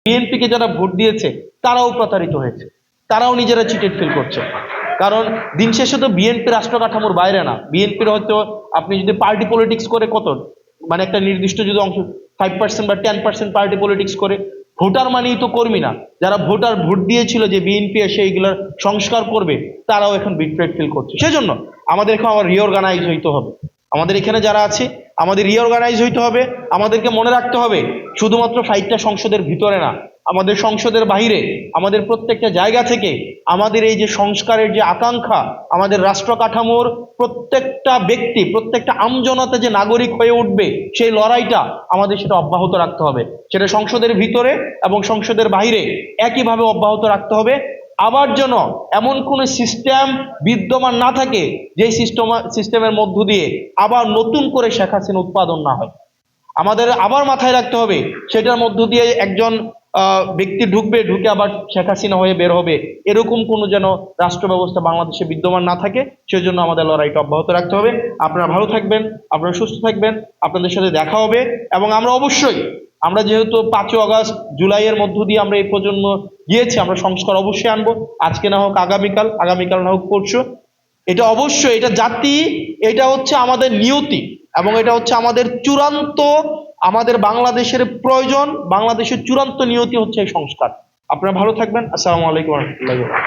বিএনপিকে যারা ভোট দিয়েছে তারাও প্রতারিত হয়েছে, তারাও নিজেরা চিটেড ফিল করছে। কারণ দিন শেষে তো বিএনপি রাষ্ট্র কাঠামোর বাইরে না। বিএনপির হয়তো আপনি যদি পার্টি পলিটিক্স করে কত, মানে একটা নির্দিষ্ট যদি অংশ 5% বা 10% পার্টি পলিটিক্স করে, ভোটার মানেই তো কর্মী না। যারা ভোট দিয়েছিল যে বিএনপি এসে এইগুলোর সংস্কার করবে, তারাও এখন বিট্রেড ফিল করছে। সেজন্য আমাদের এখন আবার রিঅর্গানাইজ হইতে হবে। আমাদের এখানে যারা আছে আমাদের রিঅর্গানাইজ হইতে হবে। আমাদেরকে মনে রাখতে হবে শুধুমাত্র ফাইটটা সংসদের ভিতরে না, আমাদের সংসদের বাইরে, আমাদের প্রত্যেকটা জায়গা থেকে আমাদের এই যে সংস্কারের যে আকাঙ্ক্ষা, আমাদের রাষ্ট্র কাঠামোর প্রত্যেকটা ব্যক্তি, প্রত্যেকটা আমজনতা যে নাগরিক হয়ে উঠবে, সেই লড়াইটা আমাদের সেটা অব্যাহত রাখতে হবে। সেটা সংসদের ভিতরে এবং সংসদের বাইরে একইভাবে অব্যাহত রাখতে হবে। আবার যেন এমন কোন সিস্টেম বিদ্যমান না থাকে যে সিস্টেমের মধ্য দিয়ে আবার নতুন করে শেখ হাসিনা উৎপাদন না হয়। আমাদের আবার মাথায় রাখতে হবে সেটার মধ্য দিয়ে একজন ব্যক্তি ঢুকে আবার শেখ হাসিনা হয়ে বের হবে, এরকম কোনো যেন রাষ্ট্র ব্যবস্থা বাংলাদেশে বিদ্যমান না থাকে। সেজন্য আমাদের লড়াইটা অব্যাহত রাখতে হবে। আপনারা ভালো থাকবেন, আপনারা সুস্থ থাকবেন, আপনাদের সাথে দেখা হবে। এবং আমরা যেহেতু 5ই আগস্ট জুলাইয়ের মধ্য দিয়ে আমরা এই প্রজন্ম গিয়েছি, আমরা সংস্কার অবশ্যই আনবো। আজকে না হোক আগামীকাল না হোক পরশু। এটা অবশ্যই, এটা জাতি, এটা হচ্ছে আমাদের নিয়তি, এবং এটা হচ্ছে আমাদের চূড়ান্ত, আমাদের বাংলাদেশের প্রয়োজন, বাংলাদেশের চূড়ান্ত নিয়তি হচ্ছে এই সংস্কার। আপনারা ভালো থাকবেন। আসসালামু আলাইকুম ওয়া রাহমাতুল্লাহি ওয়া বারাকাতুহু।